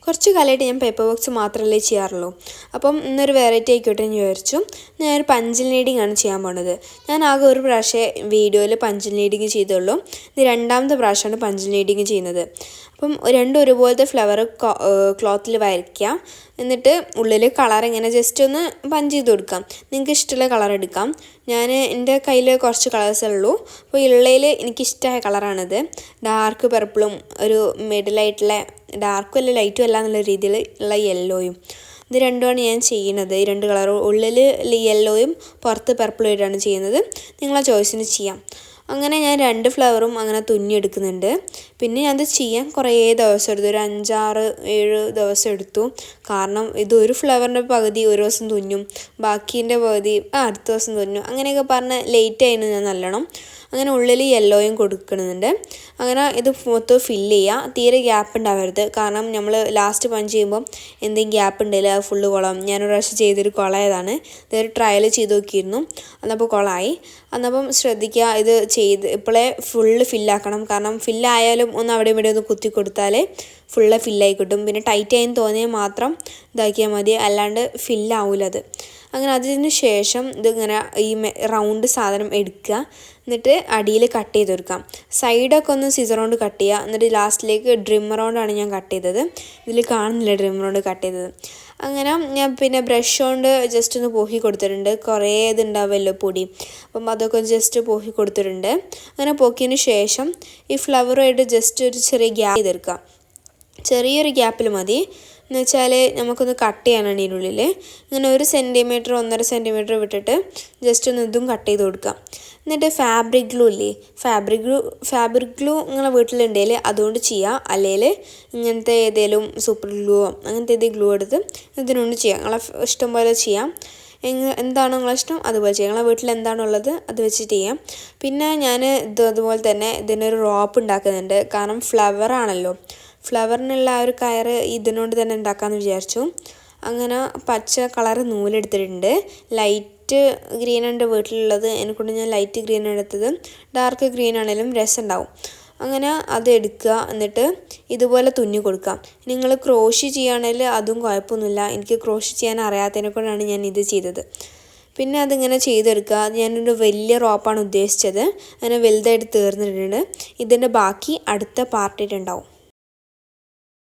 കുറച്ച് കാലമായിട്ട് ഞാൻ പേപ്പർ ബോക്സ് മാത്രമല്ലേ ചെയ്യാറുള്ളൂ. അപ്പം ഇന്നൊരു വെറൈറ്റി ആയിക്കോട്ടെ എന്ന് വിചാരിച്ചു. ഞാനൊരു പഞ്ചിൽ നീഡിങ് ആണ് ചെയ്യാൻ പോണത്. ഞാൻ ആകെ ഒരു പ്രാവശ്യം വീഡിയോയിൽ പഞ്ചിൽ നീഡിങ് ചെയ്തുള്ളൂ. ഇത് രണ്ടാമത്തെ പ്രാവശ്യമാണ് പഞ്ചിൽ നീഡിങ് ചെയ്യുന്നത്. അപ്പം രണ്ടും ഒരുപോലത്തെ ഫ്ലവർ ക്ലോത്തിൽ വരയ്ക്കുക. എന്നിട്ട് ഉള്ളിൽ കളർ ഇങ്ങനെ ജസ്റ്റ് ഒന്ന് പഞ്ച് ചെയ്ത് കൊടുക്കാം. നിങ്ങൾക്ക് ഇഷ്ടമുള്ള കളർ എടുക്കാം. എൻ്റെ കയ്യിൽ കുറച്ച് കളേഴ്സേ ഉള്ളൂ. അപ്പോൾ ഉള്ളതിൽ എനിക്കിഷ്ടമായ കളറാണിത്. ഡാർക്ക് പർപ്പിളും ഒരു മിഡിലായിട്ടുള്ള ഡാർക്കും അല്ല ലൈറ്റും അല്ല എന്നുള്ള രീതിയിൽ ഉള്ള യെല്ലോയും. ഇത് രണ്ടുമാണ് ഞാൻ ചെയ്യുന്നത്. ഈ രണ്ട് കളറും ഉള്ളിൽ യെല്ലോയും പുറത്ത് പർപ്പിളും ആയിട്ടാണ് ചെയ്യുന്നത്. നിങ്ങളെ ചോയ്സിന് ചെയ്യാം. അങ്ങനെ ഞാൻ രണ്ട് ഫ്ലവറും അങ്ങനെ തുന്നിയെടുക്കുന്നുണ്ട്. പിന്നെ ഞാനത് ചെയ്യാൻ കുറേ ദിവസം എടുത്തു. ഒരു 5-6-7 ദിവസം എടുത്തു. കാരണം ഇത് ഒരു ഫ്ലവറിൻ്റെ പകുതി ഒരു ദിവസം തുന്നും, ബാക്കീൻ്റെ പകുതി അടുത്ത ദിവസം തുന്നും. അങ്ങനെയൊക്കെ പറഞ്ഞ് ലേറ്റായിരുന്നു ഞാൻ നല്ലോണം. അങ്ങനെ ഉള്ളിൽ യെല്ലോയും കൊടുക്കുന്നുണ്ട്. അങ്ങനെ ഇത് മൊത്തം ഫില്ല് ചെയ്യുക. തീരെ ഗ്യാപ്പ് ഉണ്ടാവരുത്. കാരണം നമ്മൾ ലാസ്റ്റ് പഞ്ച് ചെയ്യുമ്പം എന്തെങ്കിലും ഗ്യാപ്പ് ഉണ്ടെങ്കിൽ അത് ഫുള്ള് കുളം. ഞാനൊരു പ്രാവശ്യം ചെയ്തൊരു കുളമായതാണ്. ഇതൊരു ട്രയൽ ചെയ്ത് നോക്കിയിരുന്നു. അന്നപ്പോൾ കുളമായി. അന്നപ്പം ശ്രദ്ധിക്കുക, ഇത് ഇപ്പോഴേ ഫുള്ള് ഫില്ലാക്കണം. കാരണം ഫില്ലായാലും ഒന്ന് അവിടെ ഇവിടെ ഒന്ന് കുത്തി കൊടുത്താൽ ഫുള്ള് ഫില്ലായി കിട്ടും. പിന്നെ ടൈറ്റായി തോന്നിയാൽ മാത്രം ഇതാക്കിയാൽ മതി, അല്ലാണ്ട് ഫില്ലാവില്ലത്. അങ്ങനെ അതിന് ശേഷം ഇതിങ്ങനെ ഈ റൗണ്ട് സാധനം എടുക്കുക. എന്നിട്ട് അടിയിൽ കട്ട് ചെയ്ത് കൊടുക്കാം. സൈഡൊക്കെ ഒന്ന് സിസർ കൊണ്ട് കട്ട് ചെയ്യുക. എന്നിട്ട് ലാസ്റ്റിലേക്ക് ഡ്രിമ്മർ കൊണ്ടാണ് ഞാൻ കട്ട് ചെയ്തത്. ഇതിൽ കാണുന്നില്ല ഡ്രിമ്മർ കൊണ്ട് കട്ട് ചെയ്തത്. അങ്ങനെ ഞാൻ പിന്നെ ബ്രഷ് കൊണ്ട് ജസ്റ്റ് ഒന്ന് പോക്കി കൊടുത്തിട്ടുണ്ട്. കുറേ ഇതുണ്ടാവുമല്ലോ പൊടി, അപ്പം അതൊക്കെ ജസ്റ്റ് പോക്കി കൊടുത്തിട്ടുണ്ട്. അങ്ങനെ പോക്കിയതിന് ശേഷം ഈ ഫ്ലവറുമായിട്ട് ജസ്റ്റ് ഒരു ചെറിയ ഗ്യാപ്പ് ചെയ്തെടുക്കാം. ചെറിയൊരു ഗ്യാപ്പിൽ മതി. എന്ന് വെച്ചാൽ നമുക്കൊന്ന് കട്ട് ചെയ്യാനാണ് ഇതിനുള്ളിൽ. ഇങ്ങനെ 1 സെൻറ്റിമീറ്റർ 1.5 സെൻറ്റിമീറ്റർ വിട്ടിട്ട് ജസ്റ്റ് ഒന്ന് ഇതും കട്ട് ചെയ്ത് കൊടുക്കാം. എന്നിട്ട് ഫാബ്രിക് ഗ്ലൂ ഇല്ലേ, ഫാബ്രിക് ഗ്ലൂ നിങ്ങളെ വീട്ടിലുണ്ടെങ്കിൽ അതുകൊണ്ട് ചെയ്യാം. അല്ലെങ്കിൽ ഇങ്ങനത്തെ ഏതെങ്കിലും സൂപ്പർ ഗ്ലൂവോ അങ്ങനത്തെ ഏതെങ്കിലും ഗ്ലൂ എടുത്ത് ഇതിനൊണ്ട് ചെയ്യാം. നിങ്ങളെ ഇഷ്ടം പോലെ ചെയ്യാം. എന്താണോ നിങ്ങളെ ഇഷ്ടം അതുപോലെ ചെയ്യാം. നിങ്ങളെ വീട്ടിൽ എന്താണുള്ളത് അത് വെച്ചിട്ട് ചെയ്യാം. പിന്നെ ഞാൻ അതുപോലെ തന്നെ ഇതിനൊരു റോപ്പ് ഉണ്ടാക്കുന്നുണ്ട്. കാരണം ഫ്ലവറാണല്ലോ, ഫ്ലവറിനുള്ള ആ ഒരു കയറ് ഇതിനോട് തന്നെ ഉണ്ടാക്കാമെന്ന് വിചാരിച്ചു. അങ്ങനെ പച്ച കളർ നൂലെടുത്തിട്ടുണ്ട്. ലൈറ്റ് ഗ്രീൻ ഉണ്ട് വീട്ടിലുള്ളത്, എന്നെക്കൊണ്ട് ഞാൻ ലൈറ്റ് ഗ്രീൻ എടുത്തത്. ഡാർക്ക് ഗ്രീൻ ആണെങ്കിലും രസമുണ്ടാവും. അങ്ങനെ അത് എടുക്കുക. എന്നിട്ട് ഇതുപോലെ തുന്നി കൊടുക്കാം. നിങ്ങൾ ക്രോഷി ചെയ്യുകയാണെങ്കിൽ അതും കുഴപ്പമൊന്നുമില്ല. എനിക്ക് ക്രോഷി ചെയ്യാൻ അറിയാത്തതിനെ കൊണ്ടാണ് ഞാൻ ഇത് ചെയ്തത്. പിന്നെ അതിങ്ങനെ ചെയ്തെടുക്കുക. ഞാനൊരു വലിയ റോപ്പാണ് ഉദ്ദേശിച്ചത്. അങ്ങനെ വലുതായിട്ട് തീർന്നിട്ടുണ്ട്. ഇതിൻ്റെ ബാക്കി അടുത്ത പാർട്ടിട്ടുണ്ടാവും.